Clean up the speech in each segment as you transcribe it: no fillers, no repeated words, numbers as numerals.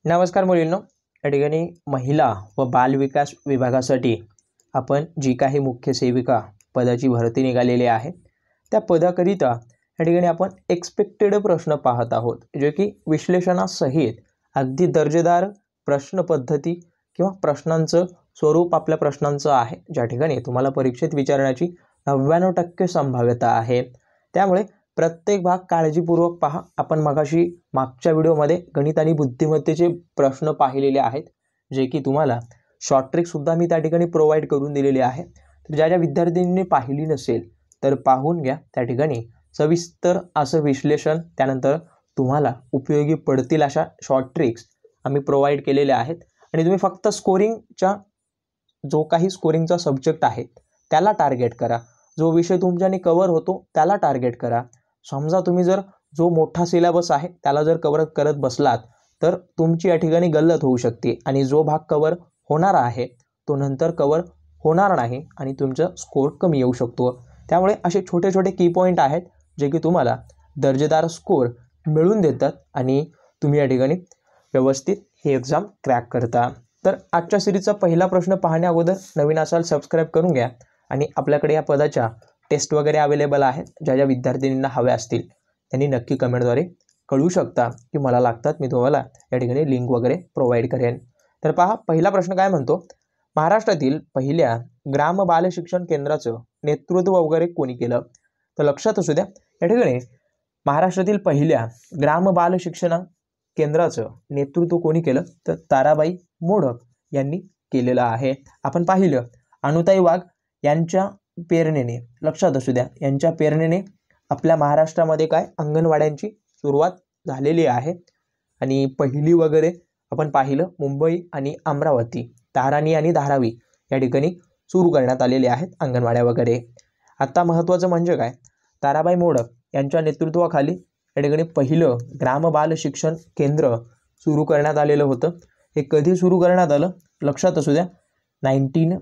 नमस्कार मुलींनो, या ठिकाणी महिला व बालविकास विभागासाठी आपण जी काही मुख्य सेविका पदाची भरती निघालेली आहे त्या पदाकरिता या ठिकाणी आपण एक्सपेक्टेड प्रश्न पाहत आहोत, जे की विश्लेषणासहित अगदी दर्जेदार प्रश्न पद्धती किंवा प्रश्नांचं स्वरूप आपल्या प्रश्नांचं आहे, ज्या ठिकाणी तुम्हाला परीक्षेत विचारण्याची 99% संभाव्यता आहे। त्यामुळे प्रत्येक भाग काळजीपूर्वक पहा। आपण मागच्या व्हिडिओमध्ये गणित आणि बुद्धिमत्तेचे प्रश्न पाहिलेले आहेत, जे की तुम्हाला शॉर्ट ट्रिक सुद्धा मी त्या ठिकाणी प्रोव्हाइड करून दिलेले आहे। तर ज्या विद्यार्थ्यांनी पाहिली नसेल तर पाहून घ्या। त्या ठिकाणी सविस्तर असं विश्लेषण, त्यानंतर तुम्हाला उपयोगी पडतील अशा शॉर्ट ट्रिक्स आम्ही प्रोव्हाइड केलेले आहेत। आणि तुम्ही फक्त स्कोरिंगच्या जो काही स्कोरिंगचा सब्जेक्ट आहे त्याला टार्गेट करा, जो विषय तुमच्याने कव्हर होतो त्याला टार्गेट करा। समजा तुम्ही जर जो मोठा सिलेबस आहे त्याला जर कव्हर करत बसलात तर तुमची या ठिकाणी गल्लत होऊ शकते आणि जो भाग कव्हर होणार आहे तो नंतर कव्हर होणार नाही आणि तुमचा स्कोर कमी येऊ शकतो। त्यामुळे असे छोटे छोटे की पॉइंट आहेत जे की तुम्हाला दर्जेदार स्कोर मिळवून देतात आणि तुम्ही या ठिकाणी व्यवस्थित ही एग्जाम क्रॅक करता। तर आजच्या सिरीजचा पहिला प्रश्न पाहण्या अगोदर नवीन असाल सबस्क्राइब करून घ्या आणि आपल्याकडे या पदाच्या टेस्ट वगैरे अवेलेबल आहेत। ज्या विद्यार्थ्यांना हवे असतील त्यांनी नक्की कमेंटद्वारे कळवू शकता की मला लागतात, मी तुम्हाला या ठिकाणी लिंक वगैरे प्रोव्हाइड करेन। तर पहा, पहिला प्रश्न काय म्हणतो, महाराष्ट्रातील पहिल्या ग्राम बाल शिक्षण केंद्राचं नेतृत्व वगैरे कोणी केलं? तर लक्षात असू द्या, या ठिकाणी महाराष्ट्रातील पहिल्या ग्राम बाल शिक्षण केंद्राचं नेतृत्व कोणी केलं तर ताराबाई मोडक यांनी केलेलं आहे। आपण पाहिलं अनुताई वाघ यांच्या प्रेरणेने, लक्षात असू द्या, यांच्या प्रेरणेने आपल्या महाराष्ट्रामध्ये काय अंगणवाड्यांची सुरुवात झालेली आहे। आणि पहिली वगैरे आपण पाहिलं मुंबई आणि अमरावती, ताराणी आणि धारावी या ठिकाणी सुरू करण्यात आलेले आहेत अंगणवाड्या वगैरे। आता महत्त्वाचं म्हणजे काय, ताराबाई मोडक यांच्या नेतृत्वाखाली या ठिकाणी पहिलं ग्राम बाल शिक्षण केंद्र सुरू करण्यात आलेलं होतं। हे कधी सुरू करण्यात आलं लक्षात असू द्या, 19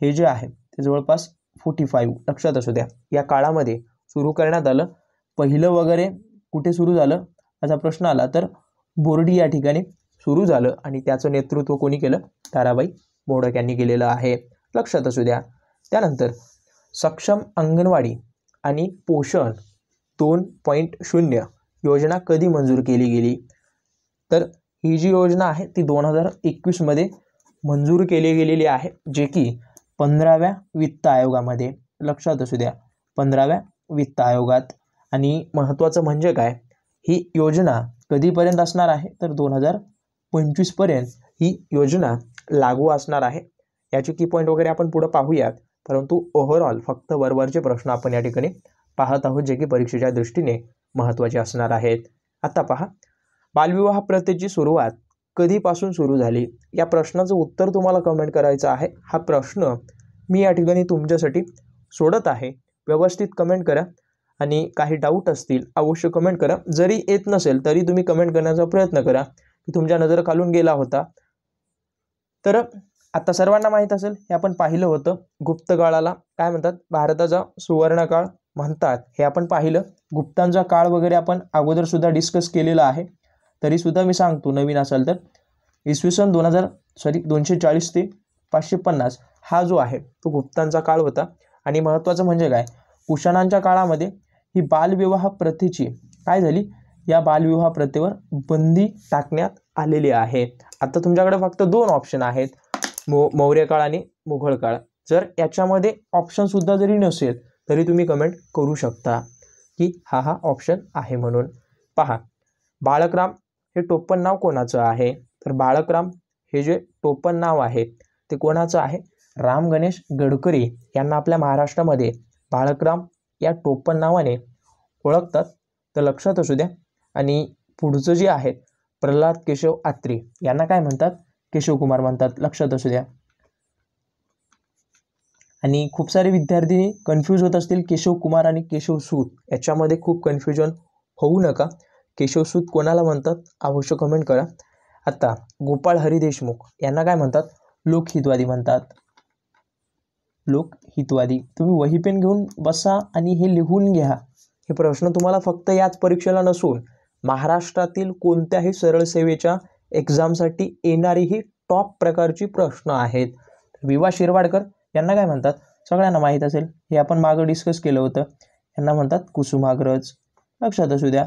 हे जे आहे ते जवळपास 45 लक्षात असू द्या या काळामध्ये सुरू करण्यात आलं। पहिलं वगैरे कुठे सुरू झालं असा प्रश्न आला तर बोर्डी या ठिकाणी सुरू झालं आणि त्याचं नेतृत्व कोणी केलं, ताराबाई मोडक यांनी केलेलं आहे, लक्षात असू द्या। त्यानंतर सक्षम अंगणवाडी आणि पोषण 2.0 योजना कधी मंजूर केली गेली? तर ही जी योजना आहे ती 2021 मध्ये मंजूर केली गेलेली आहे, जे की 15व्या वित्त आयोगामध्ये, लक्षात असू द्या 15व्या वित्त आयोगात। आणि महत्त्वाचं म्हणजे काय, ही योजना कधीपर्यंत असणार आहे तर 2025 पर्यंत ही योजना लागू असणार आहे। याचे की पॉईंट वगैरे आपण पुढे पाहूयात, परंतु ओव्हरऑल फक्त वरवरचे प्रश्न आपण या ठिकाणी पाहत आहोत जे की परीक्षेच्या दृष्टीने महत्त्वाचे असणार आहेत। आता पहा, बालविवाह प्रथेची सुरुवात कधीपासून सुरू झाली? या प्रश्नाचं उत्तर तुम्हाला कमेंट करायचं आहे। हा प्रश्न मी या ठिकाणी तुमच्यासाठी सोडत आहे, व्यवस्थित कमेंट करा आणि काही डाऊट असतील अवश्य कमेंट करा। जरी येत नसेल तरी तुम्ही कमेंट करण्याचा प्रयत्न करा की तुमच्या नजर खालून गेला होता। तर आता सर्वांना माहीत असेल, हे आपण पाहिलं होतं, गुप्त काळाला काय म्हणतात, भारताचा सुवर्णकाळ म्हणतात, हे आपण पाहिलं। गुप्तांचा काळ वगैरे आपण अगोदर सुद्धा डिस्कस केलेला आहे, तरी सुद्धा मी सांगतो नवीन असाल तर इसवी सन 240 ते 550 हा जो आहे तो गुप्तांचा काळ होता। आणि महत्त्वाचं म्हणजे काय, कुशाणांच्या काळामध्ये ही बालविवाह प्रथेची काय झाली, या बालविवाह प्रथेवर बंदी टाकण्यात आलेली आहे। आता तुमच्याकडे फक्त 2 ऑप्शन आहेत, मौर्य काळ आणि मुघल काळ। जर याच्यामध्ये ऑप्शन सुद्धा जरी नसेल तरी तुम्ही कमेंट करू शकता की हा ऑप्शन आहे म्हणून। पहा, बाळकराम हे टोपण नाव कोणाचं आहे? तर बाळकराम हे जे टोपण नाव आहे ते कोणाचं आहे? राम गणेश गडकरी यांना आपल्या महाराष्ट्रामध्ये बाळकराम या टोपण नावाने ओळखतात, तर लक्षात असू द्या। आणि पुढचं जे आहे प्रल्हाद केशव आत्रे यांना काय म्हणतात? केशव कुमार म्हणतात, लक्षात असू द्या। आणि खूप सारे विद्यार्थी कन्फ्यूज होत असतील केशव कुमार आणि केशव सूत, याच्यामध्ये खूप कन्फ्युजन होऊ नका। केशव सूत कोणाला म्हणतात अवश्य कमेंट करा। आता गोपाळ हरी देशमुख यांना काय म्हणतात? लोकहितवादी म्हणतात, लोकहितवादी। तुम्ही वही पेन घेऊन बसा आणि हे लिहून घ्या। हे प्रश्न तुम्हाला फक्त याच परीक्षेला नसून महाराष्ट्रातील कोणत्याही सरळ सेवेच्या एक्झामसाठी येणारी ही टॉप प्रकारची प्रश्न आहेत. विवा शिरवाडकर यांना काय म्हणतात, सगळ्यांना माहीत असेल, हे आपण मागं डिस्कस केलं होतं. यांना म्हणतात कुसुमाग्रज, लक्षात असू द्या.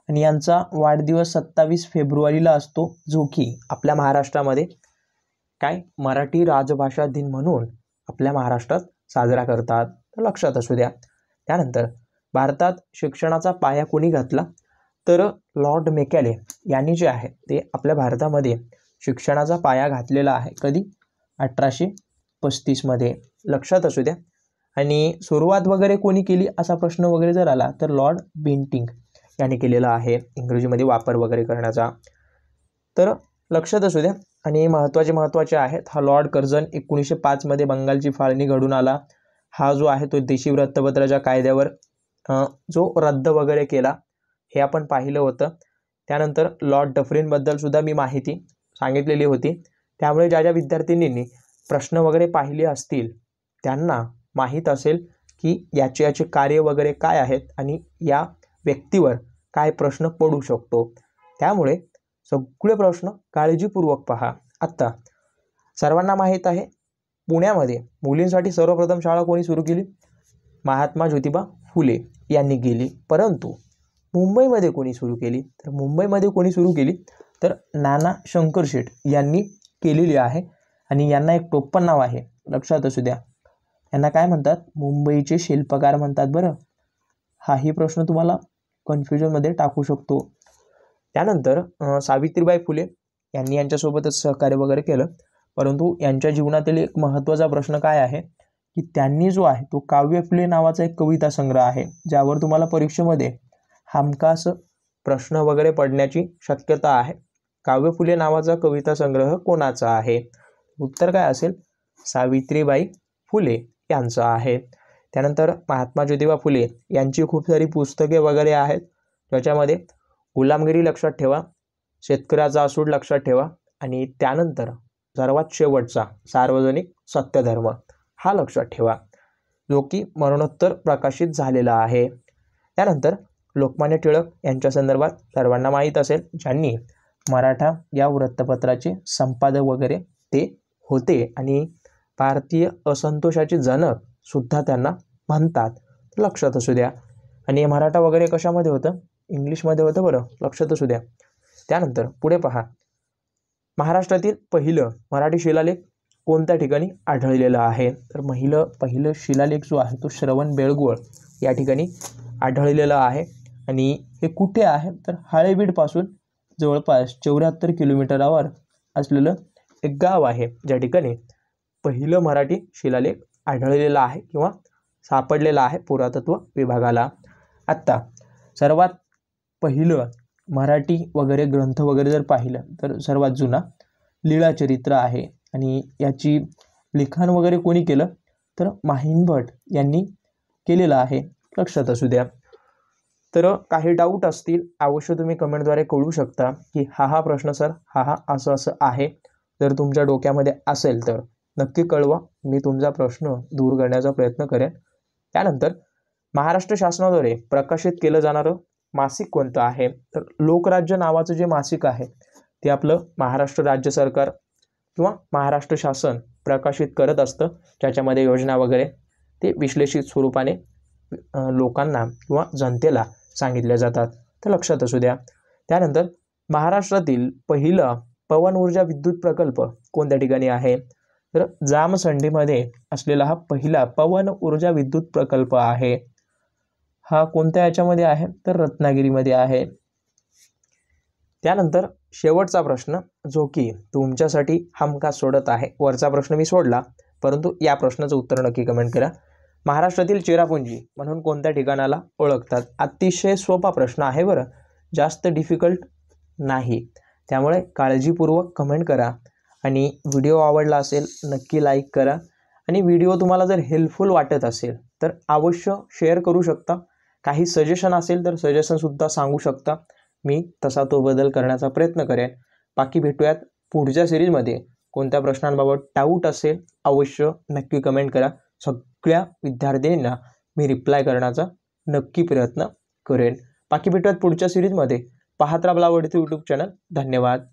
आणि यांचा वाढदिवस 27 फेब्रुवारीला असतो, जो की आपल्या महाराष्ट्रामध्ये काय मराठी राजभाषा दिन म्हणून आपल्या महाराष्ट्रात साजरा करतात, तर लक्षात असू द्या. त्यानंतर भारतात शिक्षणाचा पाया कोणी घातला, तर लॉर्ड मेकॅले यांनी जे आहे ते आपल्या भारतामध्ये शिक्षणाचा पाया घातलेला आहे. कधी? 1835 मध्ये, लक्षात असू द्या. आणि सुरुवात वगैरे कोणी केली असा प्रश्न वगैरे जर आला तर लॉर्ड बेंटिंक यांनी केलेला आहे इंग्रजीमध्ये वापर वगैरे करण्याचा, तर लक्षात असू द्या. आणि महत्त्वाचे आहेत, हा लॉर्ड कर्झन 1905 मध्ये बंगालची फाळणी घडून आला. हा जो आहे तो देशी वृत्तपत्राच्या कायद्यावर जो रद्द वगैरे केला, हे आपण पाहिलं होतं. त्यानंतर लॉर्ड डफरिनबद्दल सुद्धा मी माहिती सांगितलेली होती. त्यामुळे ज्या विद्यार्थिनींनी प्रश्न वगैरे पाहिले असतील त्यांना माहीत असेल की याचे कार्य वगैरे काय आहेत आणि या व्यक्तीवर काय प्रश्न पडू शकतो. त्यामुळे सगळे प्रश्न काळजीपूर्वक पहा. आत्ता सर्वांना माहीत आहे, पुण्यामध्ये मुलींसाठी सर्वप्रथम शाळा कोणी सुरू केली? महात्मा ज्योतिबा फुले यांनी केली. परंतु मुंबईमध्ये कोणी सुरू केली? तर मुंबईमध्ये कोणी सुरू केली तर नाना शंकरशेठ यांनी केलेली आहे. आणि यांना एक टोपण नाव आहे, लक्षात असू द्या. यांना काय म्हणतात? मुंबईचे शिल्पकार म्हणतात बरं. हाही प्रश्न तुम्हाला कन्फ्युजनमध्ये टाकू शकतो. त्यानंतर सावित्रीबाई फुले यांनी यांच्यासोबतच सहकार्य वगैरे केलं. परंतु यांच्या जीवनातील एक महत्त्वाचा प्रश्न काय आहे की त्यांनी जो आहे तो काव्य फुले नावाचा एक कविता संग्रह आहे, ज्यावर तुम्हाला परीक्षेमध्ये हमखास प्रश्न वगैरे पडण्याची शक्यता आहे. काव्य फुले नावाचा कविता संग्रह कोणाचा आहे? उत्तर काय असेल? सावित्रीबाई फुले यांचा आहे. त्यानंतर महात्मा ज्योतिबा फुले यांची खूप सारी पुस्तके वगैरे आहेत, ज्याच्यामध्ये गुलामगिरी लक्षात ठेवा, शेतकऱ्याचा असूड लक्षात ठेवा, आणि त्यानंतर सर्वात शेवटचा सार्वजनिक सत्यधर्म हा लक्षात ठेवा, जो की मरणोत्तर प्रकाशित झालेला आहे. त्यानंतर लोकमान्य टिळक यांच्या संदर्भात सर्वांना माहीत असेल, ज्यांनी मराठा या वृत्तपत्राचे संपादक वगैरे ते होते आणि भारतीय असंतोषाचे जनक सुद्धा त्यांना म्हणतात, लक्षात असू द्या. आणि मराठा वगैरे कशामध्ये होतं? इंग्लिशमध्ये होतं बरं, लक्षात असू द्या. त्यानंतर पुढे पहा, महाराष्ट्रातील पहिलं मराठी शिलालेख कोणत्या ठिकाणी आढळलेलं आहे? तर पहिलं शिलालेख जो आहे तो श्रवणबेळगोळ या ठिकाणी आढळलेला आहे. आणि हे कुठे आहे? तर हाळेबीडपासून जवळपास 74 किलोमीटरावर असलेलं एक गाव आहे, ज्या ठिकाणी पहिलं मराठी शिलालेख आढळलेला आहे किंवा सापडलेला आहे पुरातत्व विभागाला. आत्ता सर्वात पहिलं मराठी वगैरे ग्रंथ वगैरे जर पाहिलं तर सर्वात जुना लीळाचरित्र आहे. आणि याची लिखाण वगैरे कोणी केलं? तर माहिंभट यांनी केलेलं आहे, लक्षात असू द्या. तर काही डाऊट असतील अवश्य तुम्ही कमेंटद्वारे कळू शकता की हा प्रश्न सर हा असं आहे. जर तुमच्या डोक्यामध्ये असेल तर नक्की कळवा, मी तुमचा प्रश्न दूर करण्याचा प्रयत्न करेन. त्यानंतर महाराष्ट्र शासनाद्वारे प्रकाशित केलं जाणारं मासिक कोणतं आहे? तर लोकराज्य नावाचं जे मासिक आहे ते आपलं महाराष्ट्र राज्य सरकार किंवा महाराष्ट्र शासन प्रकाशित करत असतं, ज्याच्यामध्ये योजना वगैरे ते विश्लेषित स्वरूपाने लोकांना किंवा जनतेला सांगितल्या जातात, तर लक्षात असू द्या. त्यानंतर महाराष्ट्रातील पहिला पवन ऊर्जा विद्युत प्रकल्प कोणत्या ठिकाणी आहे? तर जामसंडीमध्ये असलेला हा पहिला पवन ऊर्जा विद्युत प्रकल्प आहे. हा कोणत्या याच्यामध्ये आहे? तर रत्नागिरीमध्ये आहे. त्यानंतर शेवटचा प्रश्न, जो की तुमच्यासाठी हमखास सोडत आहे. वरचा प्रश्न मी सोडला, परंतु या प्रश्नाचं उत्तर नक्की कमेंट करा. महाराष्ट्रातील चेरापुंजी म्हणून कोणत्या ठिकाणाला ओळखतात? अतिशय सोपा प्रश्न आहे बरं, जास्त डिफिकल्ट नाही. त्यामुळे काळजीपूर्वक कमेंट करा. आणि व्हिडिओ आवडला असेल नक्की लाईक करा. आणि व्हिडिओ तुम्हाला जर हेल्पफुल वाटत असेल तर अवश्य शेअर करू शकता. काही सजेशन असेल तर सजेशनसुद्धा सांगू शकता, मी तसा तो बदल करण्याचा प्रयत्न करेन. बाकी भेटूयात पुढच्या सिरीजमध्ये. कोणत्या प्रश्नांबाबत डाऊट असेल अवश्य नक्की कमेंट करा. सगळ्या विद्यार्थ्यांना मी रिप्लाय करण्याचा नक्की प्रयत्न करेन. बाकी भेटूयात पुढच्या सिरीजमध्ये. पाहत राहा आपला आवडते यूट्यूब चॅनल. धन्यवाद.